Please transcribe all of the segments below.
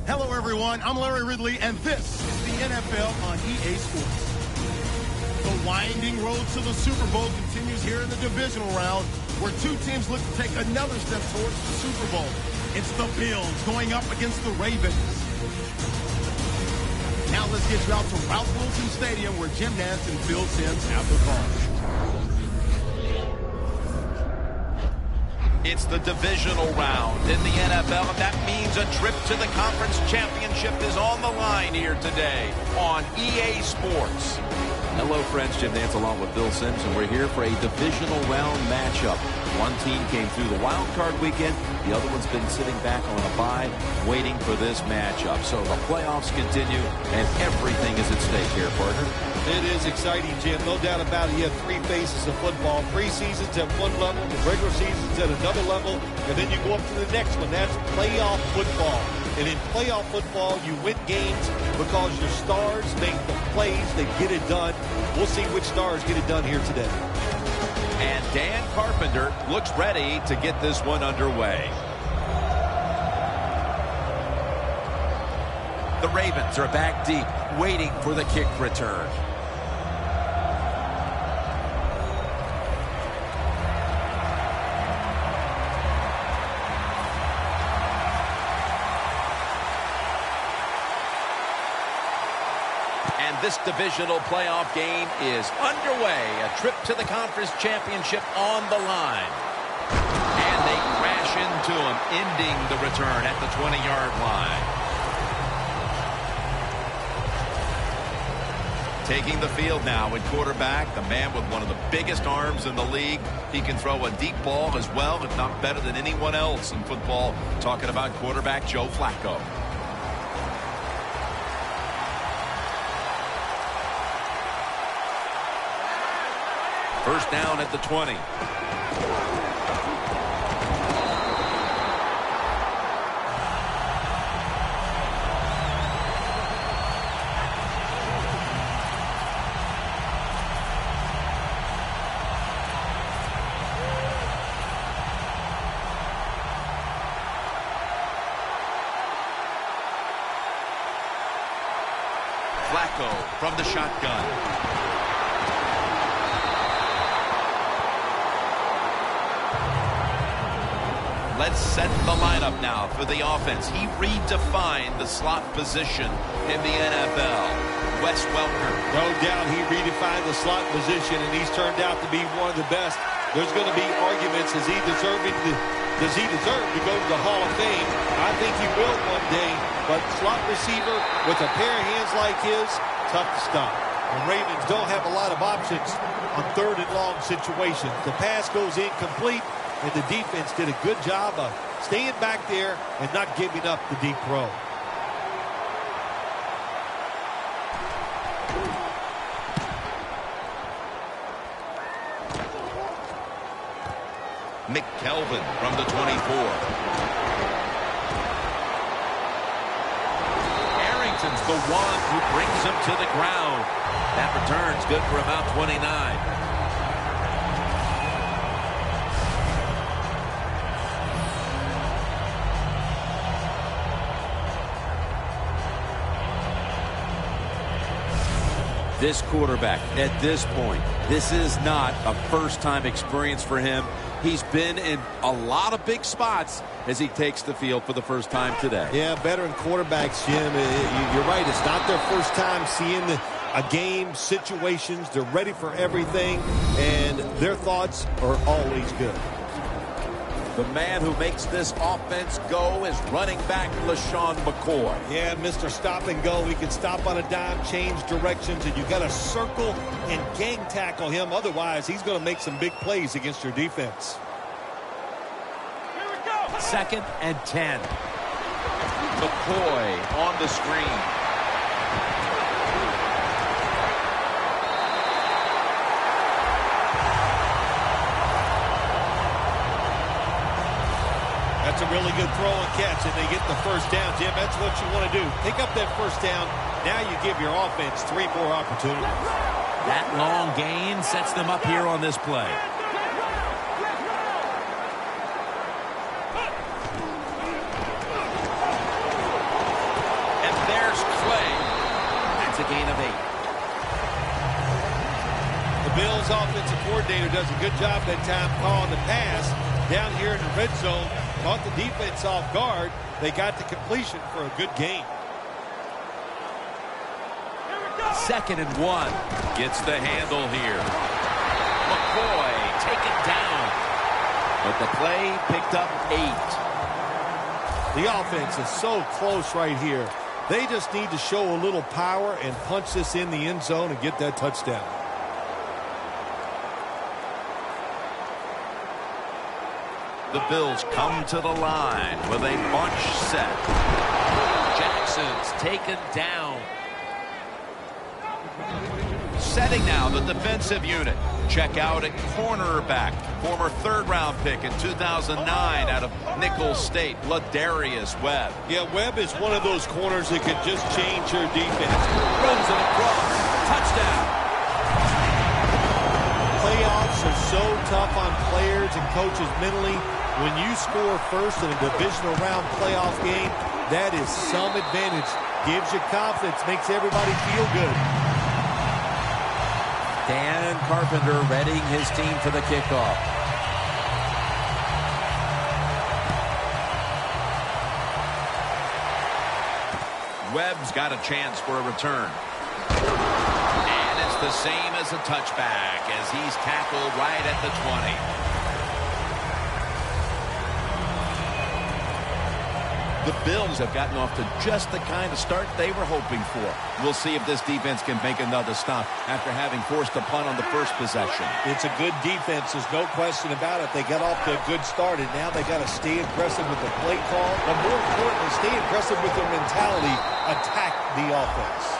Hello, everyone. I'm Larry Ridley, and this is the NFL on EA Sports. The winding road to the Super Bowl continues here in the divisional round, where two teams look to take another step towards the Super Bowl. It's the Bills going up against the Ravens. Now let's get you out to Ralph Wilson Stadium, where Jim Nantz and Phil Simms have the call. It's the divisional round in the NFL, and that means a trip to the conference championship is on the line here today on EA Sports. Hello, friends. Jim Nantz along with Bill Simms, and we're here for a divisional round matchup. One team came through the wild card weekend. The other one's been sitting back on a bye, waiting for this matchup. So the playoffs continue, and everything is at stake here, partner. It is exciting, Jim. No doubt about it. You have three phases of football. Preseason's at one level, the regular season's at another level, and then you go up to the next one. That's playoff football. And in playoff football, you win games because your stars make the plays. They get it done. We'll see which stars get it done here today. And Dan Carpenter looks ready to get this one underway. The Ravens are back deep, waiting for the kick return. And this divisional playoff game is underway. A trip to the conference championship on the line. And they crash into him, ending the return at the 20-yard line. Taking the field now at quarterback, the man with one of the biggest arms in the league. He can throw a deep ball as well, if not better than anyone else in football. Talking about quarterback Joe Flacco. First down at the 20. Flacco from the shotgun. Let's set the lineup now for the offense. He redefined the slot position in the NFL. Wes Welker. No doubt he redefined the slot position, and he's turned out to be one of the best. There's going to be arguments. Does he deserve to go to the Hall of Fame? I think he will one day, but slot receiver with a pair of hands like his, tough to stop. The Ravens don't have a lot of options on third and long situations. The pass goes incomplete, and the defense did a good job of staying back there and not giving up the deep throw. McKelvin from the 24. Arrington's the one who brings him to the ground. That return's good for about 29. This quarterback, at this point, this is not a first-time experience for him. He's been in a lot of big spots as he takes the field for the first time today. Yeah, veteran quarterbacks, Jim, you're right. It's not their first time seeing a game, situations. They're ready for everything, and their thoughts are always good. The man who makes this offense go is running back LaShawn McCoy. Yeah, Mr. Stop and Go. He can stop on a dime, change directions, and you've got to circle and gang tackle him. Otherwise, he's going to make some big plays against your defense. Here we go. 2nd and 10. McCoy on the screen. That's a really good throw and catch, and they get the first down, Jim. That's what you want to do. Pick up that first down. Now you give your offense 3 more opportunities. That long gain sets them up here on this play. Bills offensive coordinator does a good job that time calling the pass down here in the red zone. Caught the defense off guard. They got the completion for a good gain. 2nd and 1. Gets the handle here. McCoy taken down. But the play picked up 8. The offense is so close right here. They just need to show a little power and punch this in the end zone and get that touchdown. The Bills come to the line with a bunch set. Jackson's taken down. Setting now the defensive unit. Check out at cornerback. Former 3rd-round pick in 2009 out of Nicholls State, Ladarius Webb. Yeah, Webb is one of those corners that could just change your defense. Runs it across. Touchdown. Playoffs are so tough on players and coaches mentally. When you score first in a divisional round playoff game, that is some advantage. Gives you confidence, makes everybody feel good. Dan Carpenter readying his team for the kickoff. Webb's got a chance for a return. And it's the same as a touchback as he's tackled right at the 20. The Bills have gotten off to just the kind of start they were hoping for. We'll see if this defense can make another stop after having forced a punt on the first possession. It's a good defense. There's no question about it. They got off to a good start, and now they got to stay aggressive with the play call. But more importantly, stay aggressive with their mentality. Attack the offense.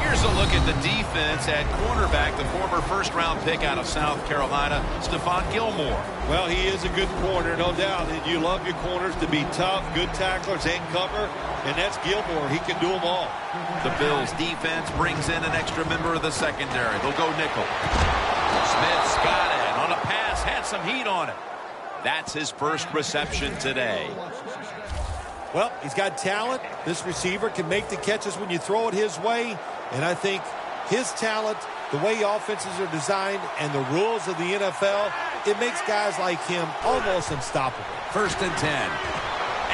Here's a look at the defense at cornerback, the former 1st-round pick out of South Carolina, Stephon Gilmore. Well, he is a good corner, no doubt. And you love your corners to be tough, good tacklers, and cover. And that's Gilmore. He can do them all. The Bills defense brings in an extra member of the secondary. They'll go nickel. Smith's got it. On a pass, had some heat on it. That's his first reception today. Well, he's got talent. This receiver can make the catches when you throw it his way. And I think his talent, the way offenses are designed, and the rules of the NFL, it makes guys like him almost unstoppable. 1st and 10.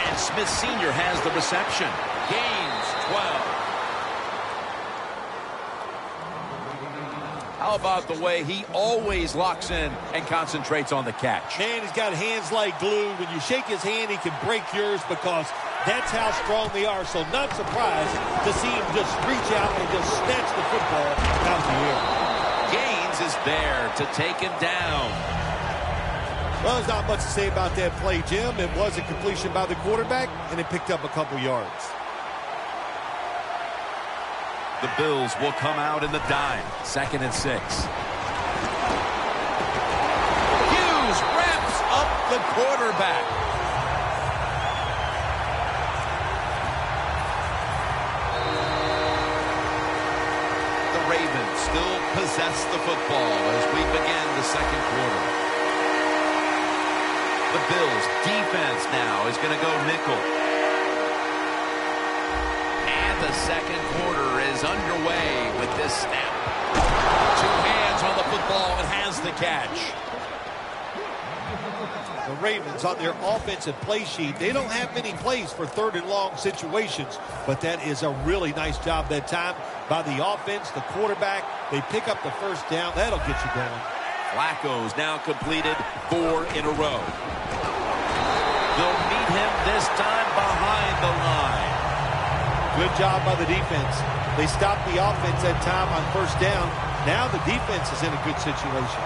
And Smith Sr. has the reception. Gains 12. How about the way he always locks in and concentrates on the catch? Man, he's got hands like glue. When you shake his hand, he can break yours because that's how strong they are. So not surprised to see him just reach out and just snatch the football out of the air. Gaines is there to take him down. Well, there's not much to say about that play, Jim. It was a completion by the quarterback, and it picked up a couple yards. The Bills will come out in the dime. 2nd and 6. Hughes wraps up the quarterback. The Ravens still possess the football as we begin the 2nd quarter. The Bills defense now is going to go nickel. And the 2nd quarter is underway with this snap. 2 hands on the football and has the catch. The Ravens on their offensive play sheet, they don't have many plays for 3rd and long situations, but that is a really nice job that time by the offense, the quarterback. They pick up the 1st down. That'll get you going. Flacco's now completed 4 in a row. They'll meet him this time behind the line. Good job by the defense. They stopped the offense that time on 1st down. Now the defense is in a good situation.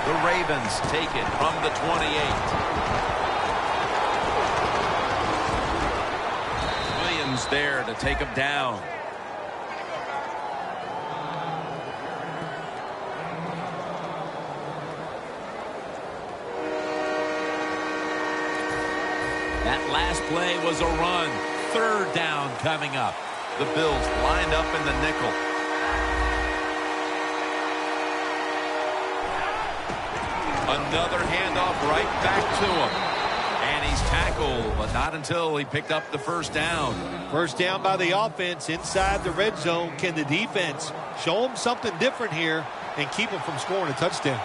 The Ravens take it from the 28. Williams there to take him down. That last play was a run. 3rd down coming up. The Bills lined up in the nickel. Another handoff right back to him. And he's tackled tackle, but not until he picked up the first down. First down by the offense inside the red zone. Can the defense show them something different here and keep them from scoring a touchdown?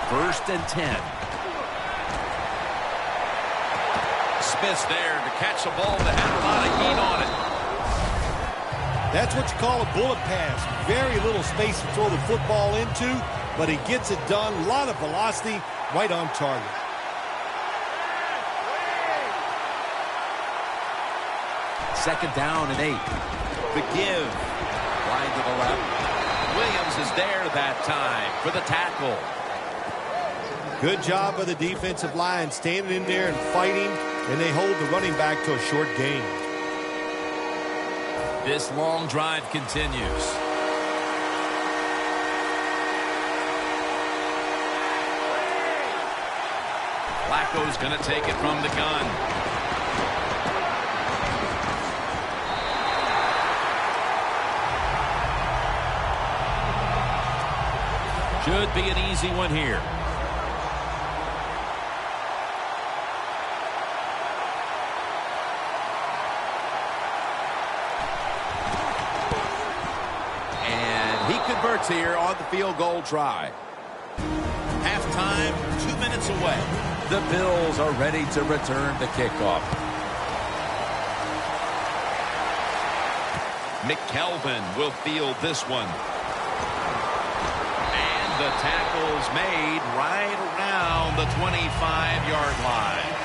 First and 10. Smith's there to catch the ball that had a lot of heat on it. That's what you call a bullet pass. Very little space to throw the football into, but he gets it done. A lot of velocity, right on target. Second down and 8. The give. Wide to the left. Williams is there that time for the tackle. Good job by the defensive line standing in there and fighting, and they hold the running back to a short gain. This long drive continues. Flacco's going to take it from the gun. Should be an easy one here. And he converts here on the field goal try. Halftime, 2 minutes away. The Bills are ready to return the kickoff. McKelvin will field this one. And the tackle's made right around the 25-yard line.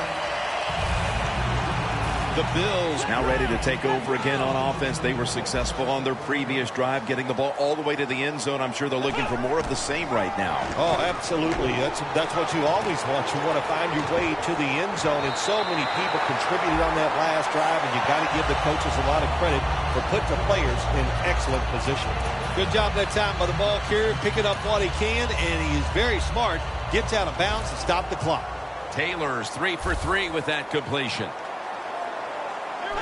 The Bills now ready to take over again on offense. They were successful on their previous drive, getting the ball all the way to the end zone. I'm sure they're looking for more of the same right now. Oh, absolutely. That's what you always want. You want to find your way to the end zone, and so many people contributed on that last drive, and you got to give the coaches a lot of credit for putting the players in excellent position. Good job that time by the ball carrier, picking up what he can, and he is very smart. Gets out of bounds and stop the clock. Taylor's 3 for 3 with that completion.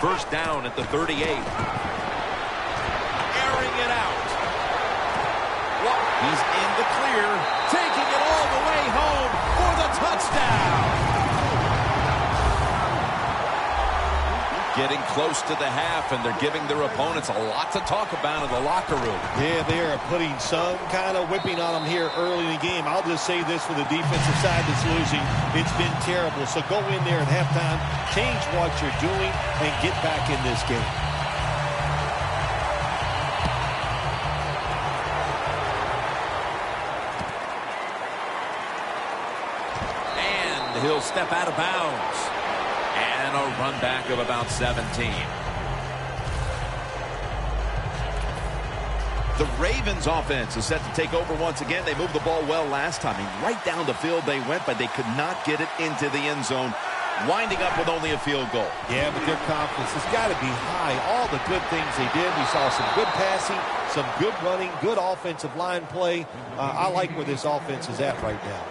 First down at the 38. Airing it out. Well, he's in the clear, taking it all the way home for the touchdown. Getting close to the half, and they're giving their opponents a lot to talk about in the locker room. Yeah, they are putting some kind of whipping on them here early in the game. I'll just say this for the defensive side that's losing. It's been terrible. So go in there at halftime, change what you're doing, and get back in this game. And he'll step out of bounds. And a run back of about 17. The Ravens offense is set to take over once again. They moved the ball well last time. Right down the field they went, but they could not get it into the end zone, winding up with only a field goal. Yeah, but their confidence has got to be high. All the good things they did. We saw some good passing, some good running, good offensive line play. I like where this offense is at right now.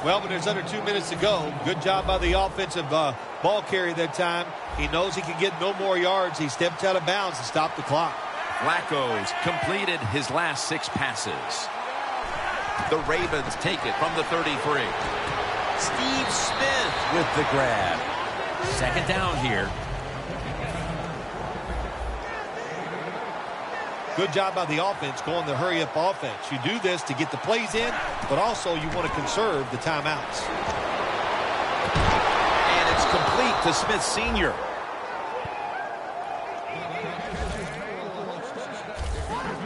Well, but there's under 2 minutes to go. Good job by the offensive ball carrier that time. He knows he can get no more yards. He stepped out of bounds to stop the clock. Flacco's completed his last 6 passes. The Ravens take it from the 33. Steve Smith with the grab. Second down here. Good job by the offense going the hurry-up offense. You do this to get the plays in, but also you want to conserve the timeouts. And it's complete to Smith Sr.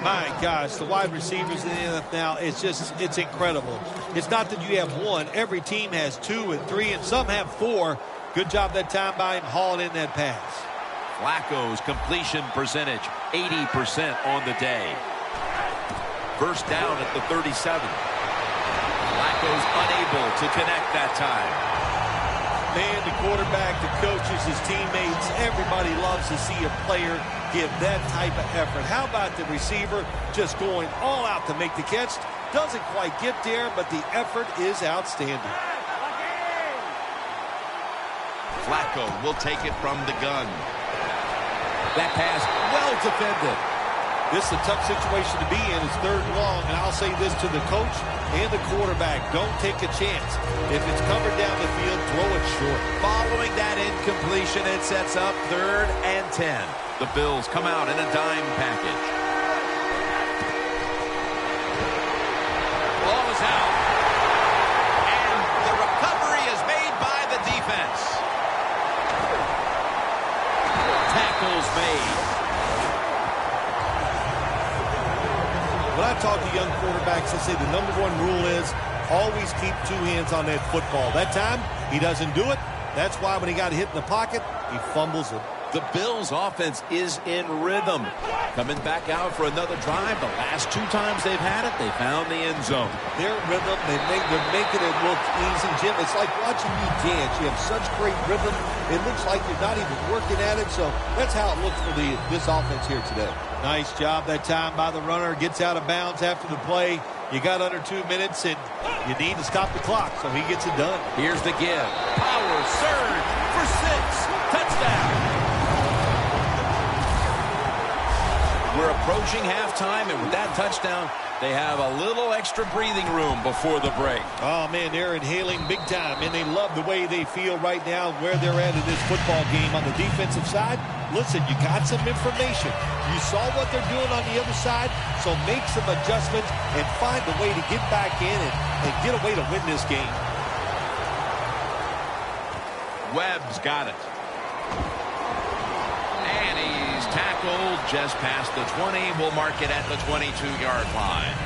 My gosh, the wide receivers in the NFL now, it's incredible. It's not that you have one. Every team has 2 and 3, and some have 4. Good job that time by him hauling in that pass. Flacco's completion percentage, 80% on the day. First down at the 37. Flacco's unable to connect that time. Man, the quarterback, the coaches, his teammates, everybody loves to see a player give that type of effort. How about the receiver just going all out to make the catch? Doesn't quite get there, but the effort is outstanding. Flacco will take it from the gun. That pass well defended. This is a tough situation to be in. It's 3rd and long, and I'll say this to the coach and the quarterback. Don't take a chance. If it's covered down the field, throw it short. Following that incompletion, it sets up 3rd and 10. The Bills come out in a dime package. Ball is out. And the recovery is made by the defense. Tackles made. When I talk to young quarterbacks, I say the #1 rule is always keep 2 hands on that football. That time, he doesn't do it. That's why when he got hit in the pocket, he fumbles it. The Bills' offense is in rhythm. Coming back out for another drive. The last 2 times they've had it, they found the end zone. Their rhythm, they're making it look easy, Jim. It's like watching you dance. You have such great rhythm. It looks like you're not even working at it. So that's how it looks for this offense here today. Nice job that time by the runner. Gets out of bounds after the play. You got under 2 minutes, and you need to stop the clock, so he gets it done. Here's the give. Power surge for 6. Touchdown. We're approaching halftime, and with that touchdown, they have a little extra breathing room before the break. Oh, man, they're inhaling big time, and they love the way they feel right now where they're at in this football game. On the defensive side, listen, you got some information. You saw what they're doing on the other side, so make some adjustments and find a way to get back in and get a way to win this game. Webb's got it. And he's tackled just past the 20. We'll mark it at the 22-yard line.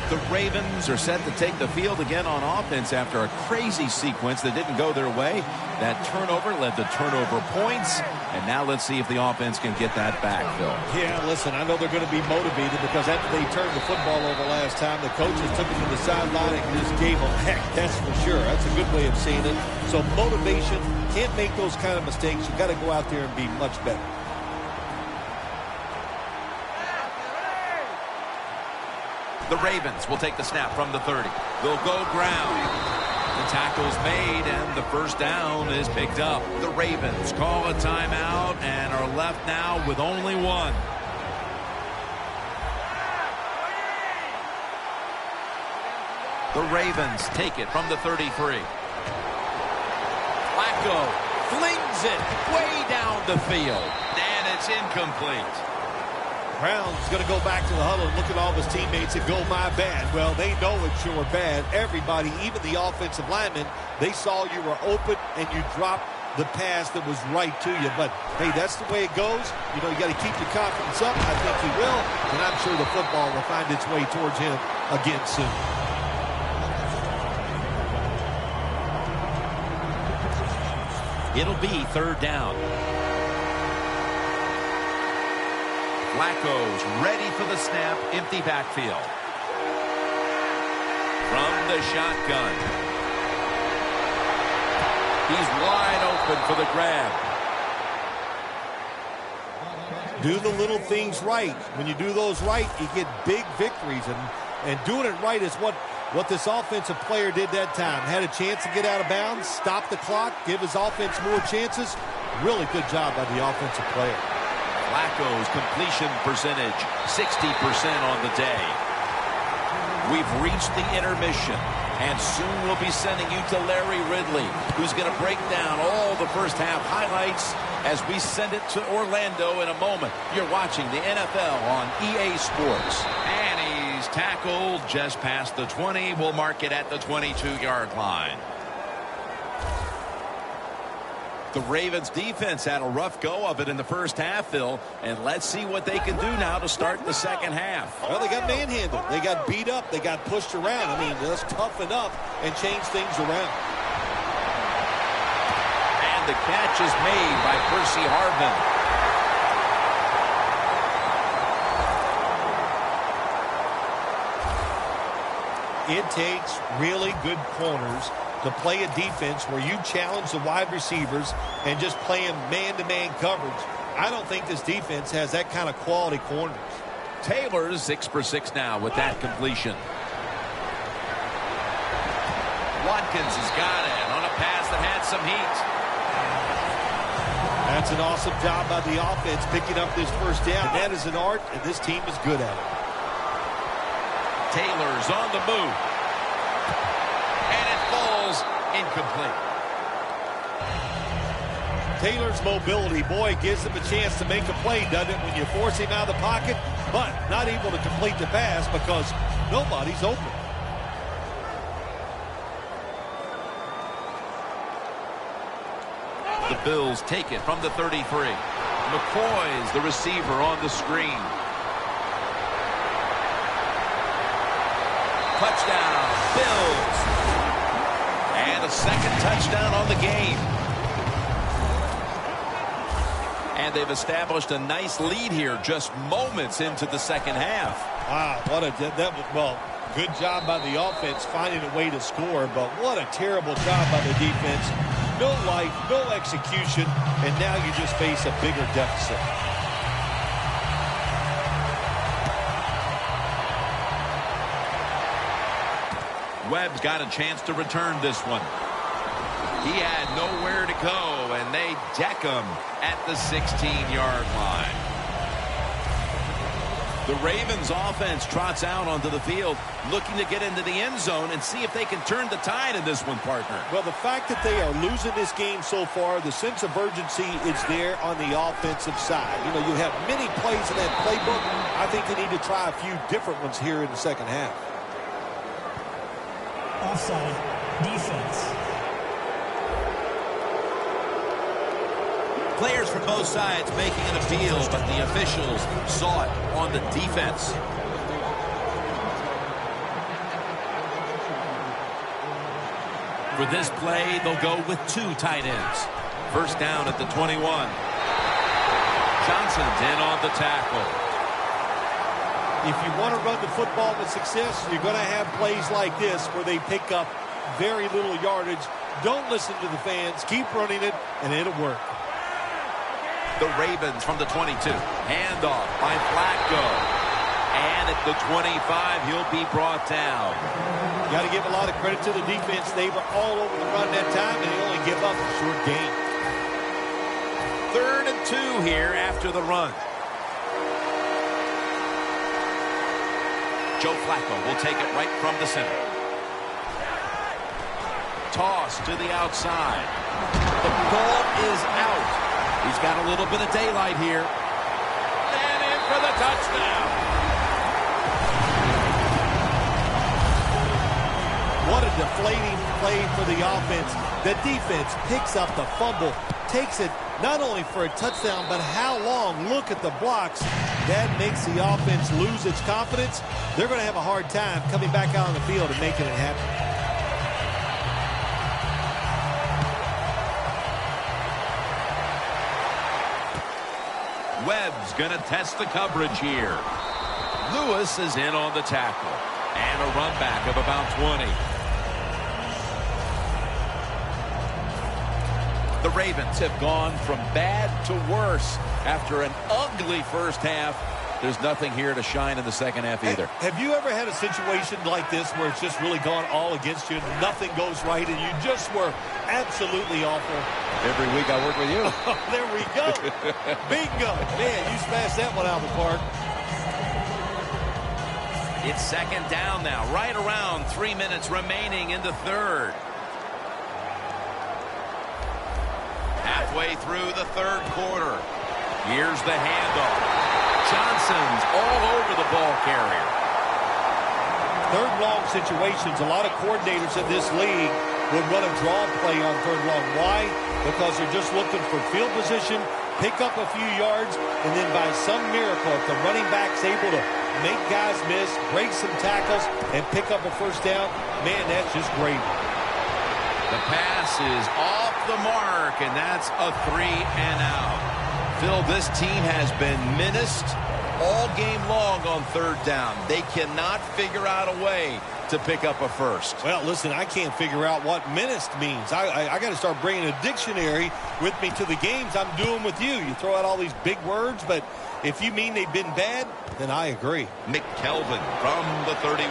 The Ravens are set to take the field again on offense after a crazy sequence that didn't go their way. That turnover led to turnover points. And now let's see if the offense can get that back, Phil. Yeah, listen, I know they're going to be motivated because after they turned the football over last time, the coaches took it to the sideline and just gave them heck. That's for sure. That's a good way of seeing it. So motivation, can't make those kind of mistakes. You've got to go out there and be much better. The Ravens will take the snap from the 30. They'll go ground. The tackle's made, and the first down is picked up. The Ravens call a timeout and are left now with only 1. The Ravens take it from the 33. Flacco flings it way down the field, and it's incomplete. Brown's going to go back to the huddle and look at all of his teammates and go, my bad. Well, they know it's your bad. Everybody, even the offensive linemen, they saw you were open and you dropped the pass that was right to you. But, hey, that's the way it goes. You know, you got to keep your confidence up. I think he will. And I'm sure the football will find its way towards him again soon. It'll be 3rd down. Flacco's ready for the snap. Empty backfield. From the shotgun. He's wide open for the grab. Do the little things right. When you do those right, you get big victories. And doing it right is what this offensive player did that time. Had a chance to get out of bounds, stop the clock, give his offense more chances. Really good job by the offensive player. Flacco's completion percentage, 60% on the day. We've reached the intermission, and soon we'll be sending you to Larry Ridley, who's going to break down all the first half highlights as we send it to Orlando in a moment. You're watching the NFL on EA Sports. And he's tackled just past the 20. We'll mark it at the 22-yard line. The Ravens defense had a rough go of it in the first half, Phil, and let's see what they can do now to start the second half. Well, they got manhandled. They got beat up. They got pushed around. I mean, let's toughen up and change things around. And the catch is made by Percy Harvin. It takes really good corners to play a defense where you challenge the wide receivers and just play them man-to-man coverage. I don't think this defense has that kind of quality corners. Taylor's 6 for 6 now with that completion. Watkins has got it on a pass that had some heat. That's an awesome job by the offense picking up this first down. That is an art, and this team is good at it. Taylor's on the move. And it falls incomplete. Taylor's mobility, boy, gives him a chance to make a play, doesn't it, when you force him out of the pocket, but not able to complete the pass because nobody's open. The Bills take it from the 33. McCoy's the receiver on the screen. Touchdown, Bills. And a second touchdown on the game. And they've established a nice lead here just moments into the second half. Wow, good job by the offense finding a way to score, but what a terrible job by the defense. No life, no execution, and now you just face a bigger deficit. Webb's got a chance to return this one. He had nowhere to go, and they deck him at the 16-yard line. The Ravens offense trots out onto the field, looking to get into the end zone and see if they can turn the tide in this one, partner. Well, the fact that they are losing this game so far, the sense of urgency is there on the offensive side. You know, you have many plays in that playbook. I think they need to try a few different ones here in the second half. Offside, defense. Players from both sides making an appeal, but the officials saw it on the defense. For this play, they'll go with two tight ends. First down at the 21. Johnson's in on the tackle. If you want to run the football with success, you're going to have plays like this where they pick up very little yardage. Don't listen to the fans. Keep running it, and it'll work. The Ravens from the 22. Handoff by Flacco. And at the 25, he'll be brought down. You got to give a lot of credit to the defense. They were all over the run that time, and they only give up a short gain. 3rd and 2 here after the run. Joe Flacco will take it right from the center. Toss to the outside. The ball is out. He's got a little bit of daylight here. And in for the touchdown. What a deflating play for the offense. The defense picks up the fumble, takes it not only for a touchdown, but how long? Look at the blocks. That makes the offense lose its confidence. They're going to have a hard time coming back out on the field and making it happen. Webb's going to test the coverage here. Lewis is in on the tackle. And a run back of about 20. The Ravens have gone from bad to worse after an ugly first half. There's nothing here to shine in the second half either. Have you ever had a situation like this where it's just really gone all against you and nothing goes right and you just were absolutely awful? Every week I work with you. There we go. Bingo. Man, you smashed that one out of the park. It's second down now. Right around 3 minutes remaining in the third. Halfway through the third quarter. Here's the handoff. Johnson's all over the ball carrier. Third long situations. A lot of coordinators in this league would run a draw play on third long. Why? Because they're just looking for field position, pick up a few yards, and then by some miracle, if the running back's able to make guys miss, break some tackles, and pick up a first down, man, that's just great. The pass is off the mark, and that's a 3 and out. Phil, this team has been menaced all game long on third down. They cannot figure out a way to pick up a first. Well, listen, I can't figure out what menaced means. I got to start bringing a dictionary with me to the games I'm doing with you. You throw out all these big words, but if you mean they've been bad, then I agree. McKelvin from the 31.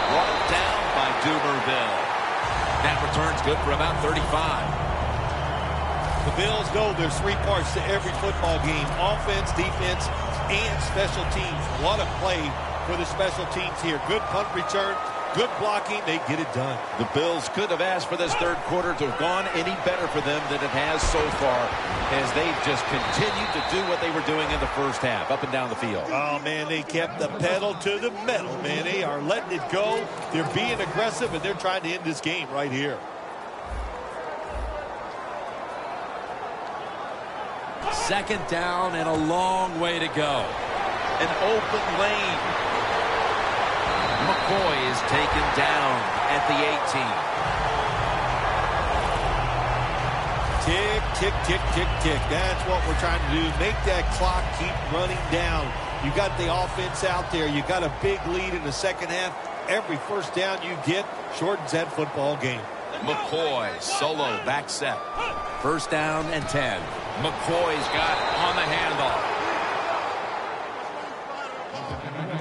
Brought down by Dumerville. That return's good for about 35. The Bills know there's three parts to every football game: offense, defense, and special teams. What a play for the special teams here. Good punt return, good blocking. They get it done. The Bills could have asked for this third quarter to have gone any better for them than it has so far, as they've just continued to do what they were doing in the first half, up and down the field. Oh, man, they kept the pedal to the metal, man. They are letting it go. They're being aggressive, and they're trying to end this game right here. Second down and a long way to go. An open lane. McCoy is taken down at the 18. Tick, tick, tick, tick, tick. That's what we're trying to do. Make that clock keep running down. You got the offense out there. You got a big lead in the second half. Every first down you get shortens that football game. McCoy solo back set. First down and 10. McCoy's got on the handoff.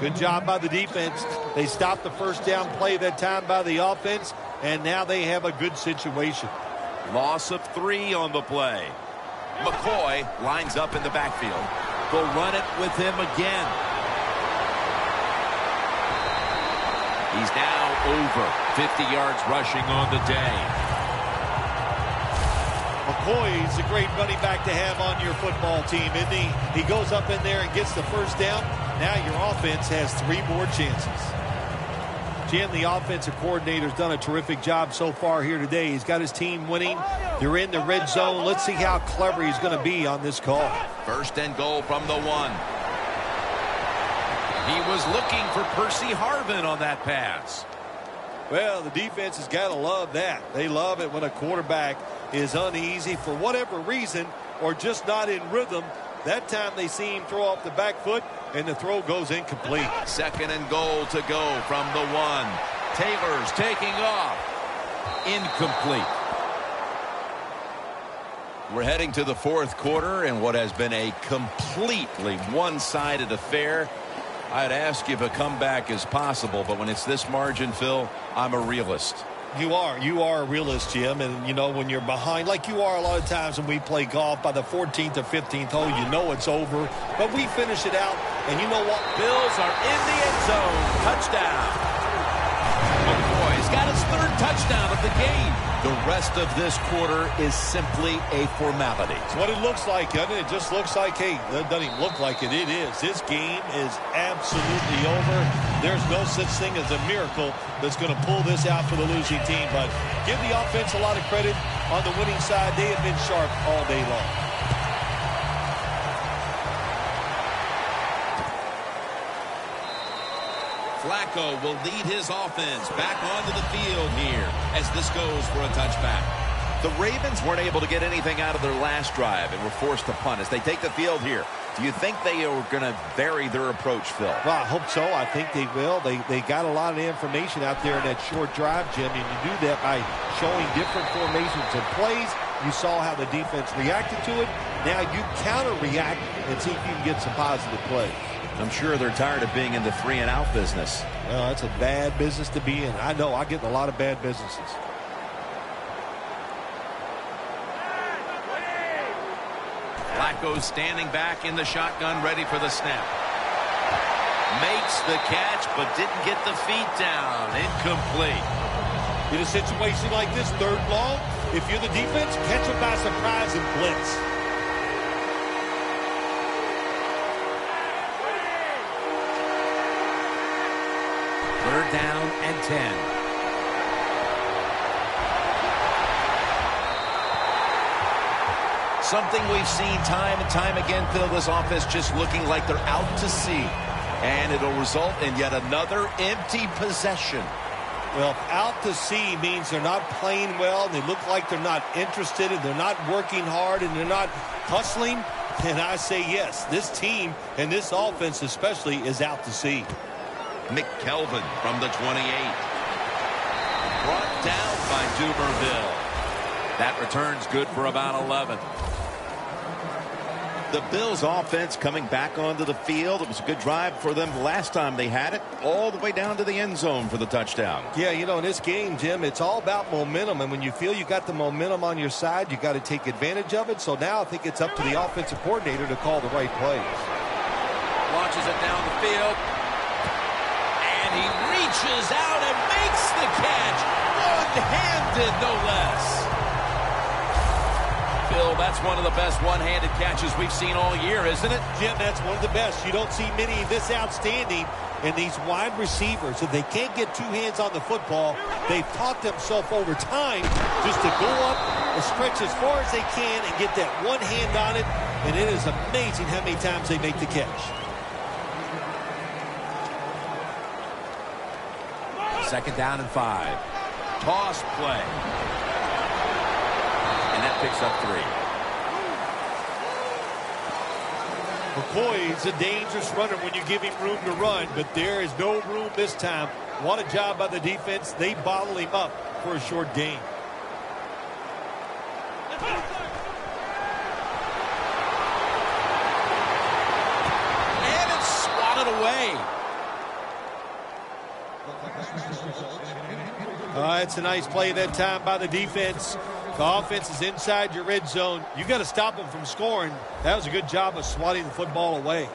Good job by the defense. They stopped the first down play that time by the offense, and now they have a good situation. Loss of 3 on the play. McCoy lines up in the backfield. They'll run it with him again. He's now over 50 yards rushing on the day. McCoy's a great running back to have on your football team, isn't he? He goes up in there and gets the first down. Now your offense has 3 more chances. Jim, the offensive coordinator's done a terrific job so far here today. He's got his team winning. They're in the red zone. Let's see how clever he's going to be on this call. First and goal from the 1. He was looking for Percy Harvin on that pass. Well, the defense has got to love that. They love it when a quarterback is uneasy for whatever reason or just not in rhythm. That time they see him throw off the back foot, and the throw goes incomplete. Second and goal to go from the 1. Taylor's taking off. Incomplete. We're heading to the fourth quarter in what has been a completely one-sided affair. I'd ask if a comeback is possible, but when it's this margin, Phil, I'm a realist. You are a realist, Jim, and you know when you're behind, like you are a lot of times when we play golf, by the 14th or 15th hole, you know it's over, but we finish it out, and you know what? Bills are in the end zone. Touchdown. McCoy's got his 3rd touchdown of the game. The rest of this quarter is simply a formality. It's what it looks like, doesn't it? It just looks like, hey, it doesn't even look like it. It is. This game is absolutely over. There's no such thing as a miracle that's going to pull this out for the losing team. But give the offense a lot of credit. On the winning side, they have been sharp all day long. Flacco will lead his offense back onto the field here as this goes for a touchback. The Ravens weren't able to get anything out of their last drive and were forced to punt as they take the field here. Do you think they are going to vary their approach, Phil? Well, I hope so. I think they will. They got a lot of information out there in that short drive, Jim, and you do that by showing different formations and plays. You saw how the defense reacted to it. Now you counter-react and see if you can get some positive plays. I'm sure they're tired of being in the 3-and-out business. Well, that's a bad business to be in. I know. I get in a lot of bad businesses. Flacco standing back in the shotgun, ready for the snap. Makes the catch, but didn't get the feet down. Incomplete. In a situation like this, 3rd long, if you're the defense, catch them by surprise and blitz. Third down and 10. Something we've seen time and time again, Phil, this offense just looking like they're out to sea. And it'll result in yet another empty possession. Well, out to sea means they're not playing well, and they look like they're not interested, and they're not working hard, and they're not hustling. And I say yes, this team and this offense especially is out to sea. McKelvin from the 28. Brought down by Dumerville. That return's good for about 11. The Bills offense coming back onto the field. It was a good drive for them the last time they had it, all the way down to the end zone for the touchdown. Yeah, you know, in this game, Jim, it's all about momentum. And when you feel you got the momentum on your side, you got to take advantage of it. So now I think it's up to the offensive coordinator to call the right plays. Launches it down the field. And he reaches out and makes the catch. One-handed, no less. Bill, that's one of the best one-handed catches we've seen all year, isn't it? Jim, that's one of the best. You don't see many this outstanding. And these wide receivers, if they can't get two hands on the football, they've taught themselves over time just to go up and stretch as far as they can and get that one hand on it. And it is amazing how many times they make the catch. Second down and 5. Toss play. And that picks up 3. McCoy's a dangerous runner when you give him room to run, but there is no room this time. What a job by the defense. They bottle him up for a short gain. And it's swatted away. It's a nice play that time by the defense. The offense is inside your red zone. You got to stop them from scoring. That was a good job of swatting the football away.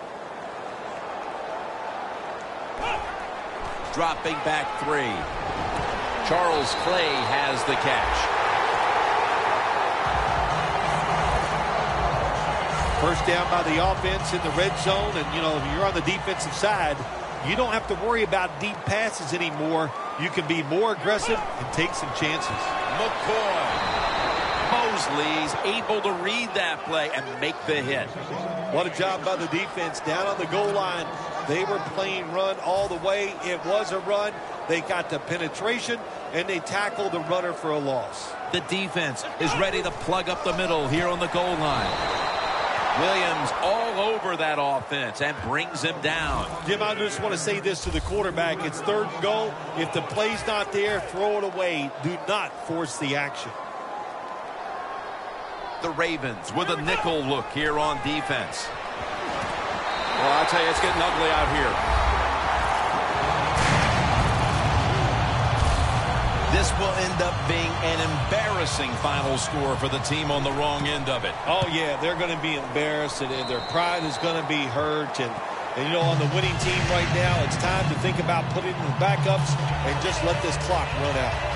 Dropping back 3. Charles Clay has the catch. First down by the offense in the red zone. And, you know, if you're on the defensive side, you don't have to worry about deep passes anymore. You can be more aggressive and take some chances. McCoy. Mosley's able to read that play and make the hit. What a job by the defense down on the goal line. They were playing run all the way. It was a run. They got the penetration, and they tackled the runner for a loss. The defense is ready to plug up the middle here on the goal line. Williams all over that offense and brings him down. Jim, I just want to say this to the quarterback. It's 3rd and goal. If the play's not there, throw it away. Do not force the action. The Ravens with a nickel look here on defense. Well, I tell you, it's getting ugly out here. This will end up being an embarrassing final score for the team on the wrong end of it. Oh, yeah, they're going to be embarrassed, and their pride is going to be hurt. And, you know, on the winning team right now, it's time to think about putting in the backups and just let this clock run out.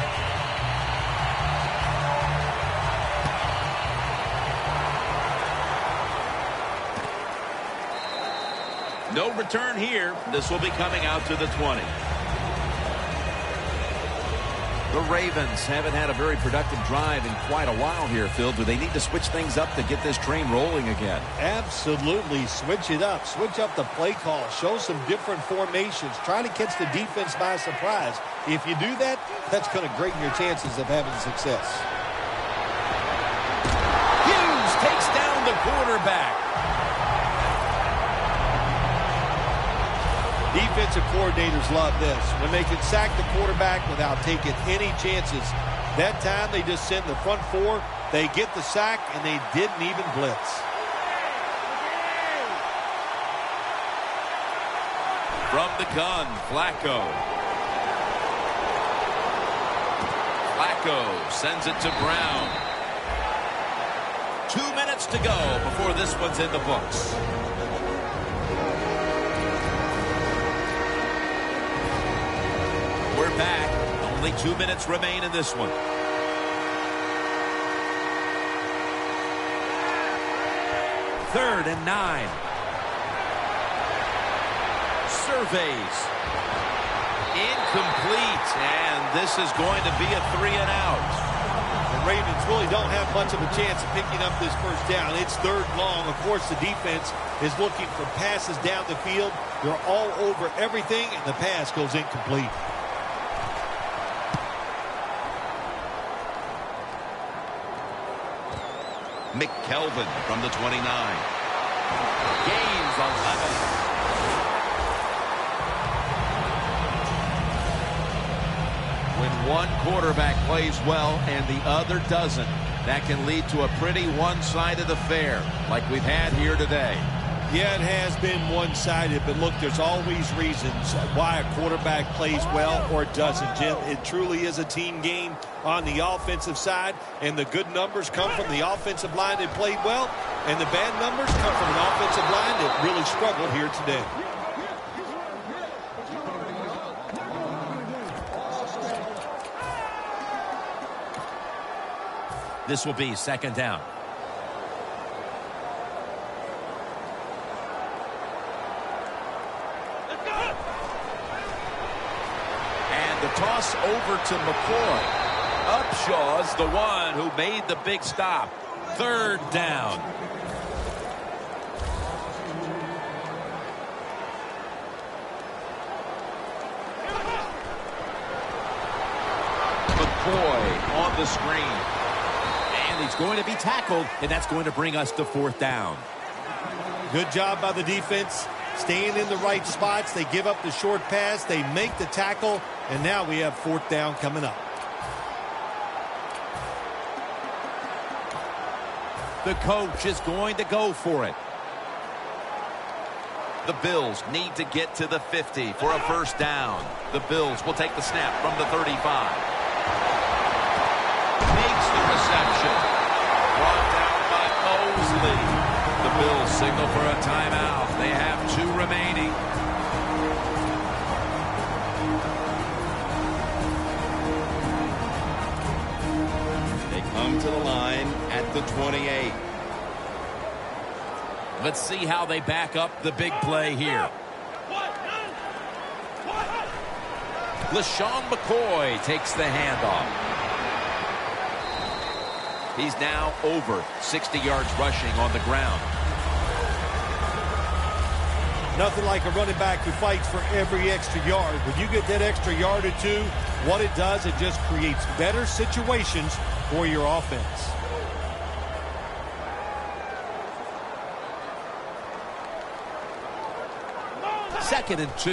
No return here. This will be coming out to the 20. The Ravens haven't had a very productive drive in quite a while here, Phil. Do they need to switch things up to get this train rolling again? Absolutely. Switch it up. Switch up the play call. Show some different formations. Try to catch the defense by surprise. If you do that, that's going to greaten your chances of having success. Hughes takes down the quarterback. Defensive coordinators love this. When they can sack the quarterback without taking any chances. That time they just send the front 4. They get the sack, and they didn't even blitz. From the gun, Flacco. Flacco sends it to Brown. 2 minutes to go before this one's in the books. We're back. Only 2 minutes remain in this one. Third and 9. Surveys. Incomplete. And this is going to be a 3 and out. The Ravens really don't have much of a chance of picking up this first down. It's 3rd long. Of course, the defense is looking for passes down the field. They're all over everything, and the pass goes incomplete. McKelvin from the 29. Gains 11. When one quarterback plays well and the other doesn't, That can lead to a pretty one-sided affair like we've had here today. Yeah, it has been one-sided, but look, there's always reasons why a quarterback plays well or doesn't, Jim. It truly is a team game on the offensive side, and the good numbers come from the offensive line that played well, and the bad numbers come from an offensive line that really struggled here today. This will be second down. And the toss over to McCoy. Upshaw's the one who made the big stop. Third down. McCoy on the screen. And he's going to be tackled, and that's going to bring us to fourth down. Good job by the defense, staying in the right spots. They give up the short pass, they make the tackle, and now we have fourth down coming up. The coach is going to go for it. The Bills need to get to the 50 for a first down. The Bills will take the snap from the 35. Makes the reception. Brought down by Mosley. The Bills signal for a timeout. They have 2 remaining. They come to the line at the 28. Let's see how they back up the big play here. LaShawn McCoy takes the handoff. He's now over 60 yards rushing on the ground. Nothing like a running back who fights for every extra yard. When you get that extra yard or two, what it does, it just creates better situations for your offense. Second and 2.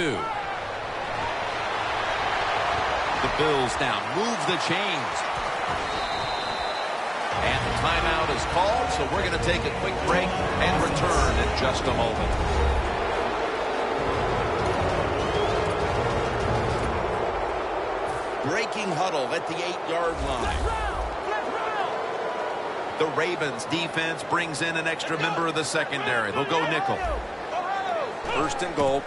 The Bills now move the chains. And the timeout is called, so we're going to take a quick break and return in just a moment. Breaking huddle at the 8-yard line. The Ravens defense brings in an extra member of the secondary. They'll go nickel. First and goal.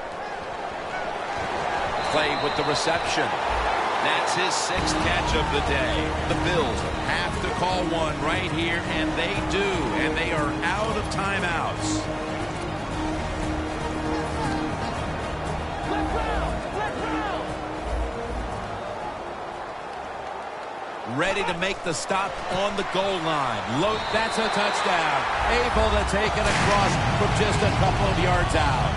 Play with the reception. That's his 6th catch of the day. The Bills have to call one right here, and they do, and they are out of timeouts. Ready to make the stop on the goal line. That's a touchdown. Able to take it across from just a couple of yards out.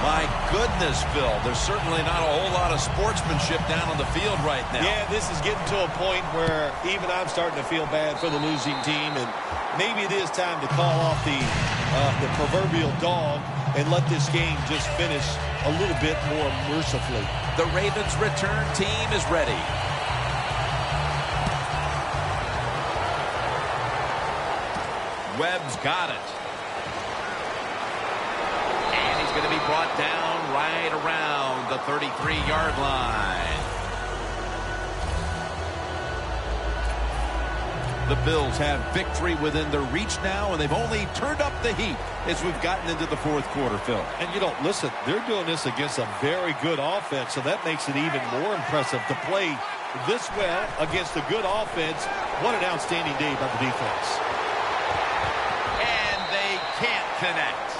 My goodness, Phil, there's certainly not a whole lot of sportsmanship down on the field right now. Yeah, this is getting to a point where even I'm starting to feel bad for the losing team, and maybe it is time to call off the proverbial dog and let this game just finish a little bit more mercifully. The Ravens return team is ready. Webb's got it. And he's going to be brought down right around the 33-yard line. The Bills have victory within their reach now, and they've only turned up the heat as we've gotten into the fourth quarter, Phil. And, you know, listen, they're doing this against a very good offense, so that makes it even more impressive to play this well against a good offense. What an outstanding day by the defense. And they can't connect.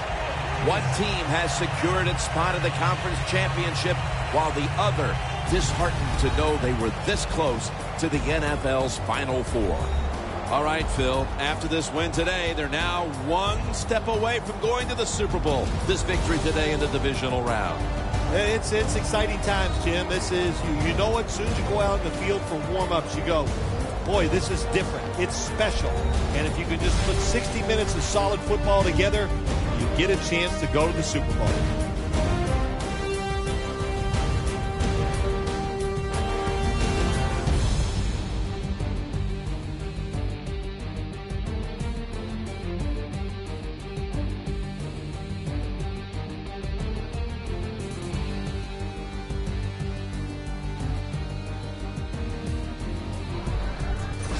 One team has secured its spot in the conference championship, while the other disheartened to know they were this close to the NFL's Final Four. All right, Phil, after this win today, they're now one step away from going to the Super Bowl. This victory today in the divisional round. It's exciting times, Jim. This is, you know what, as soon as you go out in the field for warm-ups, you go, boy, this is different. It's special. And if you can just put 60 minutes of solid football together, you get a chance to go to the Super Bowl.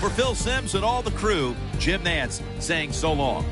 For Phil Simms and all the crew, Jim Nantz saying so long.